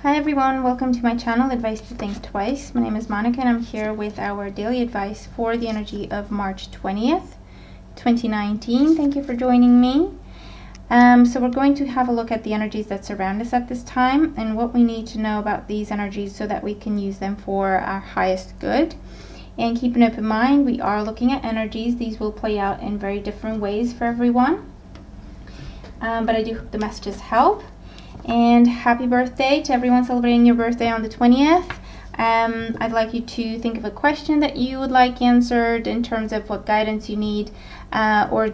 Hi everyone, welcome to my channel, Advice to Think Twice. My name is Monica and I'm here with our daily advice for the energy of March 20th, 2019. Thank you for joining me. So we're going to have a look at the energies that surround us at this time and what we need to know about these energies so that we can use them for our highest good. And keep an open mind, we are looking at energies. These will play out in very different ways for everyone. But I do hope the messages help. And happy birthday to everyone celebrating your birthday on the 20th. I'd like you to think of a question that you would like answered in terms of what guidance you need, or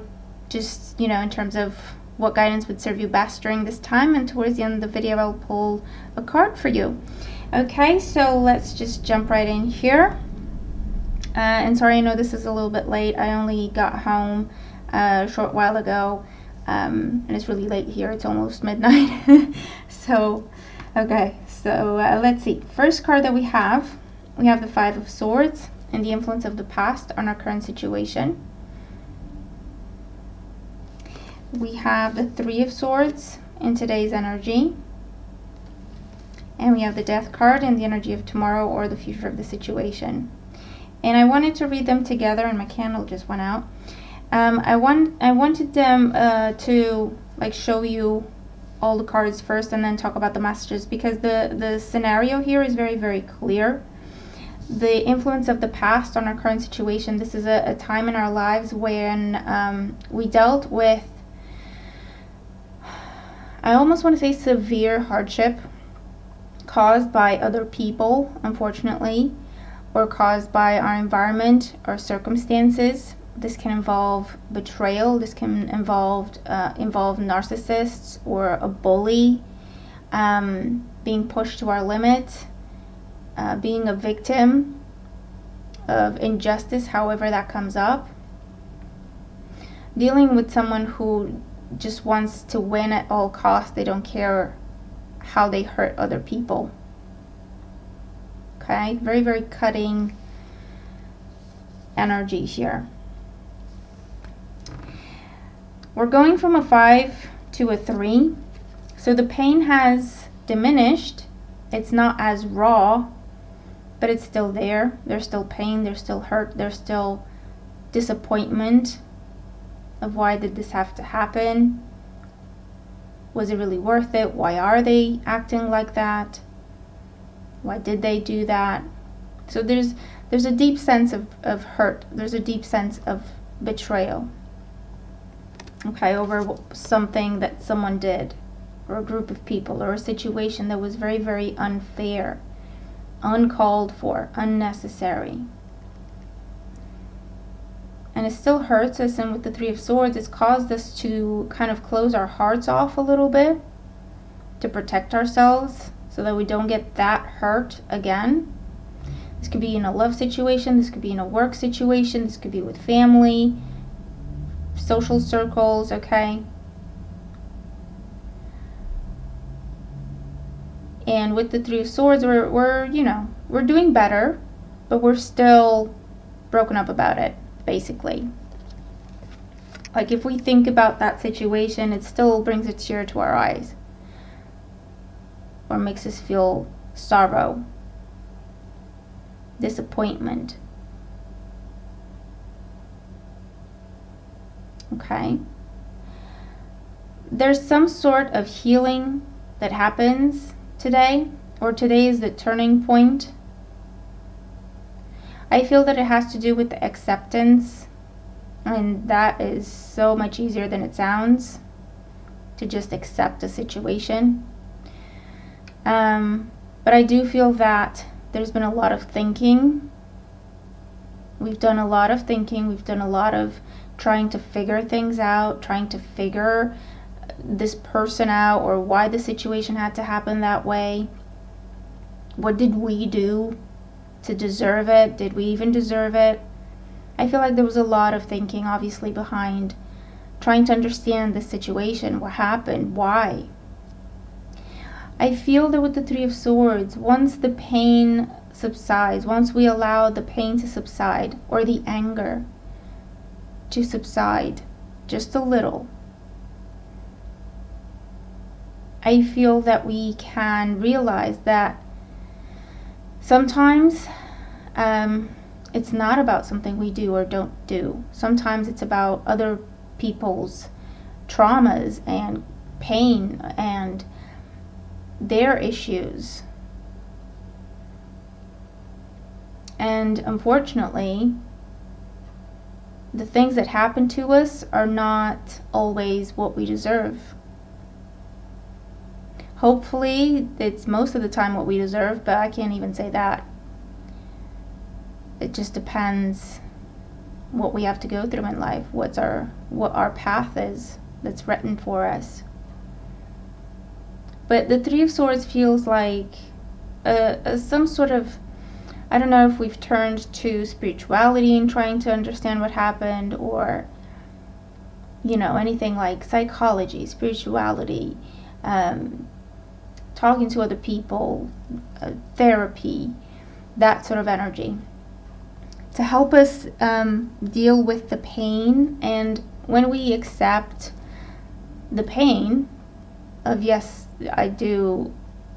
just, in terms of what guidance would serve you best during this time. And towards the end of the video, I'll pull a card for you. Okay, so let's just jump right in here. And sorry, I know this is a little bit late. I only got home a short while ago. And it's really late here, it's almost midnight. So let's see. First card that we have the Five of Swords and the influence of the past on our current situation. We have the Three of Swords in today's energy, and we have the Death card and the energy of tomorrow or the future of the situation. And I wanted to read them together and my candle just went out. I wanted them to show you all the cards first and then talk about the messages, because the scenario here is very, very clear. The influence of the past on our current situation. This is a time in our lives when we dealt with, I almost want to say, severe hardship caused by other people, unfortunately, or caused by our environment or circumstances. This can involve betrayal. This can involve narcissists or a bully, being pushed to our limit, being a victim of injustice, however that comes up, dealing with someone who just wants to win at all costs. They don't care how they hurt other people. Okay, very, very cutting energy here. We're going from a 5 to a 3, so the pain has diminished. It's not as raw, but it's still there. There's still pain, there's still hurt, there's still disappointment of why did this have to happen? Was it really worth it? Why are they acting like that? Why did they do that? So there's a deep sense of hurt. There's a deep sense of betrayal. Okay, over something that someone did, or a group of people, or a situation that was very, very unfair, uncalled for, unnecessary. And it still hurts us, and with the Three of Swords, it's caused us to kind of close our hearts off a little bit, to protect ourselves, so that we don't get that hurt again. This could be in a love situation, this could be in a work situation, this could be with family, social circles, okay? And with the Three of Swords, we're doing better, but we're still broken up about it, basically. Like, if we think about that situation, it still brings a tear to our eyes, or makes us feel sorrow, disappointment. Okay, there's some sort of healing that happens today, or today is the turning point. I feel that it has to do with the acceptance, and that is so much easier than it sounds, to just accept a situation. But I do feel that there's been a lot of thinking. We've done a lot of thinking, we've done a lot of trying to figure things out, trying to figure this person out, or why the situation had to happen that way. What did we do to deserve it? Did we even deserve it? I feel like there was a lot of thinking, obviously, behind trying to understand the situation. What happened? Why? I feel that with the Three of Swords, once the pain subsides, once we allow the pain to subside, or the anger to subside just a little, I feel that we can realize that sometimes it's not about something we do or don't do. Sometimes it's about other people's traumas and pain and their issues. And unfortunately, the things that happen to us are not always what we deserve. Hopefully, it's most of the time what we deserve, but I can't even say that. It just depends what we have to go through in life, what our path is that's written for us. But the Three of Swords feels like some sort of, I don't know if we've turned to spirituality and trying to understand what happened, or anything like psychology, spirituality, talking to other people, therapy, that sort of energy, to help us deal with the pain. And when we accept the pain of, yes, I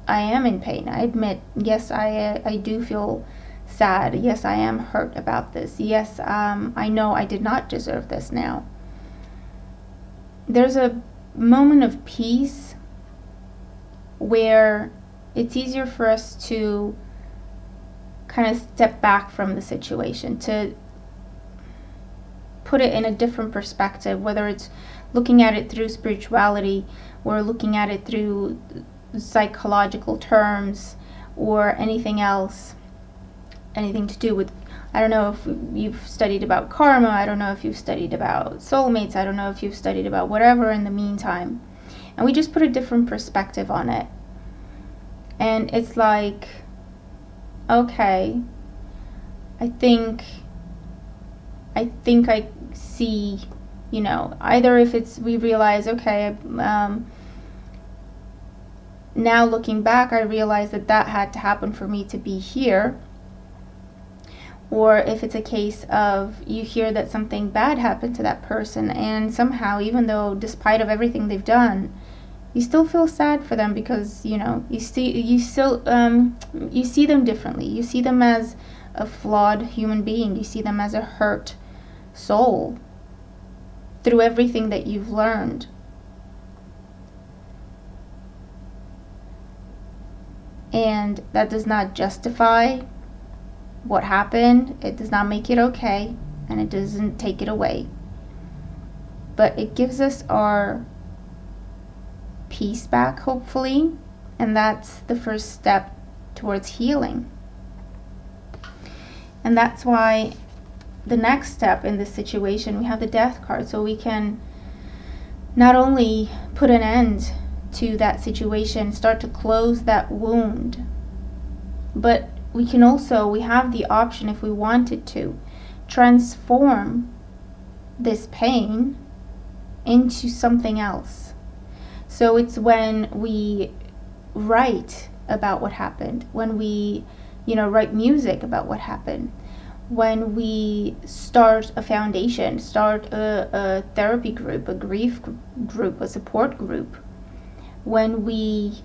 am in pain, I admit, yes, I do feel sad, yes, I am hurt about this, yes, I know I did not deserve this now. There's a moment of peace where it's easier for us to kind of step back from the situation, to put it in a different perspective, whether it's looking at it through spirituality or looking at it through psychological terms or anything else, anything to do with, I don't know if you've studied about karma, I don't know if you've studied about soulmates, I don't know if you've studied about whatever in the meantime, and we just put a different perspective on it. And it's like, okay, I think I see, either if it's, we realize, okay, now looking back, I realize that had to happen for me to be here. Or if it's a case of you hear that something bad happened to that person, and somehow, even though despite of everything they've done, you still feel sad for them, because you see them differently. You see them as a flawed human being. You see them as a hurt soul through everything that you've learned. And that does not justify what happened. It does not make it okay, and it doesn't take it away. But it gives us our peace back, hopefully, and that's the first step towards healing. And that's why the next step in this situation, we have the Death card, so we can not only put an end to that situation, start to close that wound, but we can also, we have the option, if we wanted to, transform this pain into something else. So it's when we write about what happened, when we, write music about what happened, when we start a foundation, start a therapy group, a grief group, a support group, when we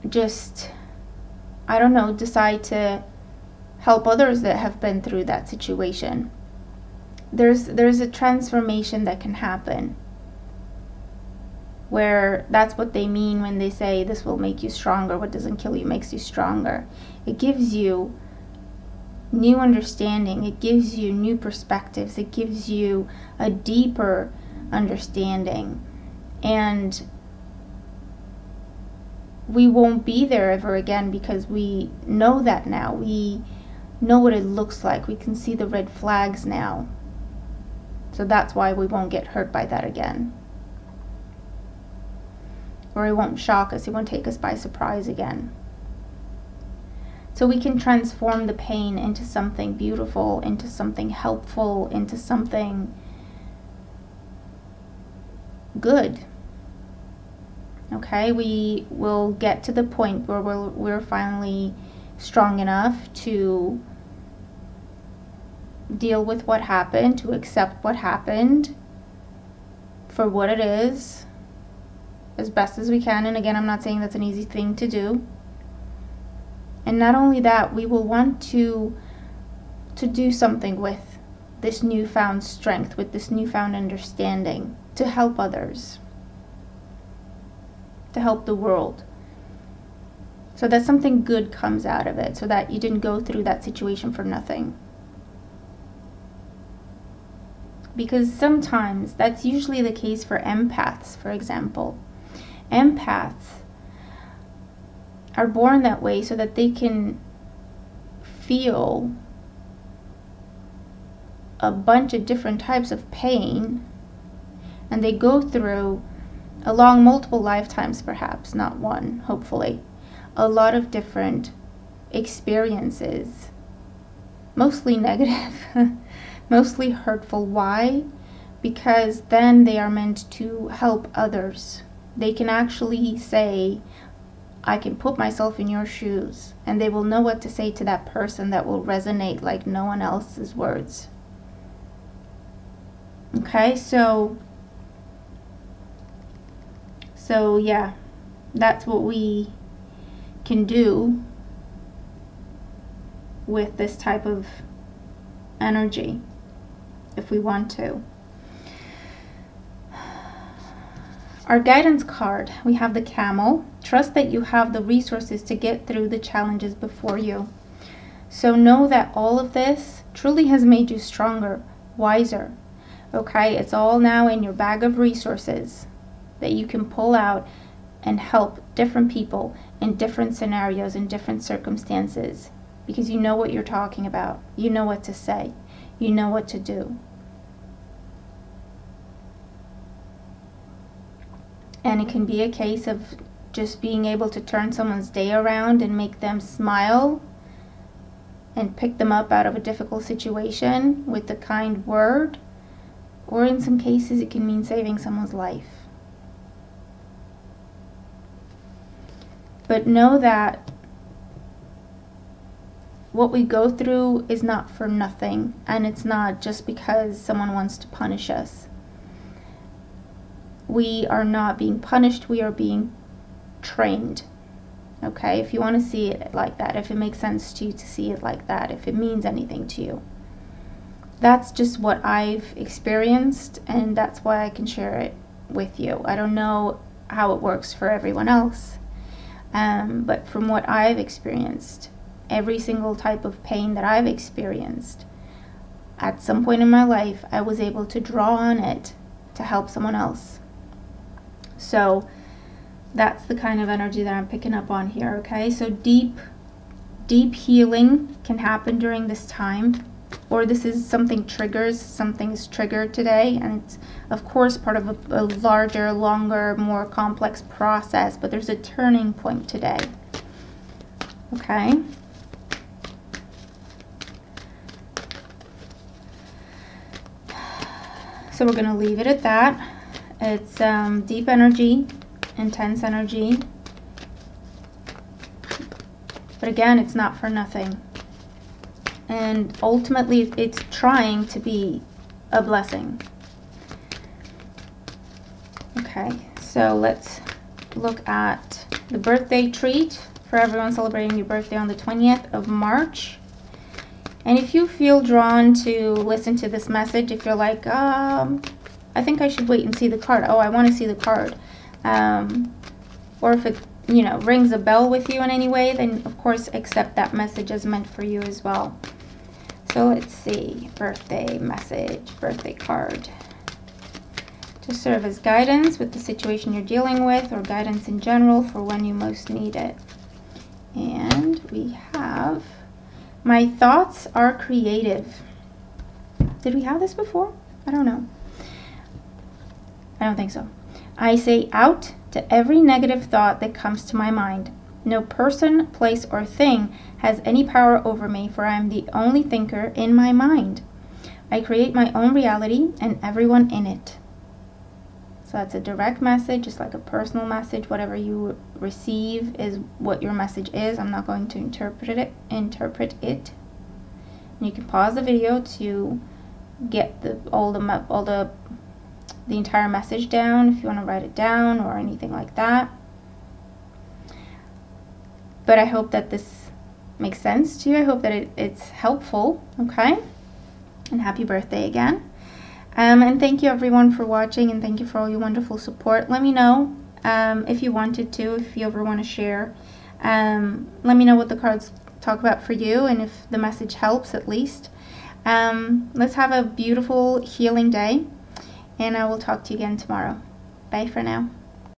just, I don't know, decide to help others that have been through that situation. There's a transformation that can happen, where that's what they mean when they say this will make you stronger. What doesn't kill you makes you stronger. It gives you new understanding. It gives you new perspectives. It gives you a deeper understanding. And we won't be there ever again, because we know that now. We know what it looks like. We can see the red flags now. So that's why we won't get hurt by that again. Or it won't shock us. It won't take us by surprise again. So we can transform the pain into something beautiful, into something helpful, into something good. Okay, we will get to the point where we're finally strong enough to deal with what happened, to accept what happened for what it is, as best as we can. And again, I'm not saying that's an easy thing to do. And not only that, we will want to do something with this newfound strength, with this newfound understanding, to help others, to help the world, so that something good comes out of it, so that you didn't go through that situation for nothing. Because sometimes that's usually the case for empaths, for example. Empaths are born that way so that they can feel a bunch of different types of pain, and they go through, along multiple lifetimes perhaps, not one, hopefully, a lot of different experiences, mostly negative, mostly hurtful. Why? Because then they are meant to help others. They can actually say, I can put myself in your shoes, and they will know what to say to that person that will resonate like no one else's words. Okay, so yeah, that's what we can do with this type of energy if we want to. Our guidance card, we have the Camel. Trust that you have the resources to get through the challenges before you. So know that all of this truly has made you stronger, wiser. Okay, it's all now in your bag of resources that you can pull out and help different people in different scenarios, in different circumstances, because you know what you're talking about. You know what to say. You know what to do. And it can be a case of just being able to turn someone's day around and make them smile and pick them up out of a difficult situation with a kind word. Or in some cases, it can mean saving someone's life. But know that what we go through is not for nothing, and it's not just because someone wants to punish us. We are not being punished, we are being trained. Okay, if you want to see it like that, if it makes sense to you to see it like that, if it means anything to you. That's just what I've experienced, and that's why I can share it with you. I don't know how it works for everyone else, but from what I've experienced, every single type of pain that I've experienced, at some point in my life, I was able to draw on it to help someone else. So that's the kind of energy that I'm picking up on here, okay? So deep healing can happen during this time, or this is something something's triggered today, and it's of course part of a larger, longer, more complex process, but there's a turning point today, okay? So we're going to leave it at that. It's deep energy, intense energy. But again, it's not for nothing. And ultimately, it's trying to be a blessing. Okay, so let's look at the birthday treat for everyone celebrating your birthday on the 20th of March. And if you feel drawn to listen to this message, if you're like, I think I should wait and see the card. Oh, I want to see the card. Or if it, rings a bell with you in any way, then of course accept that message as meant for you as well. So let's see, birthday message, birthday card. To serve as guidance with the situation you're dealing with, or guidance in general for when you most need it. And we have, my thoughts are creative. Did we have this before? I don't know. I don't think so. I say out to every negative thought that comes to my mind. No person, place, or thing has any power over me, for I am the only thinker in my mind. I create my own reality and everyone in it. So that's a direct message, just like a personal message. Whatever you receive is what your message is. I'm not going to interpret it. And you can pause the video to get all the the entire message down if you want to write it down or anything like that. But I hope that this makes sense to you. I hope that it's helpful, okay? And happy birthday again. And thank you everyone for watching, and thank you for all your wonderful support. Let me know if you wanted to, if you ever want to share. Let me know what the cards talk about for you, and if the message helps at least. Let's have a beautiful healing day, and I will talk to you again tomorrow. Bye for now.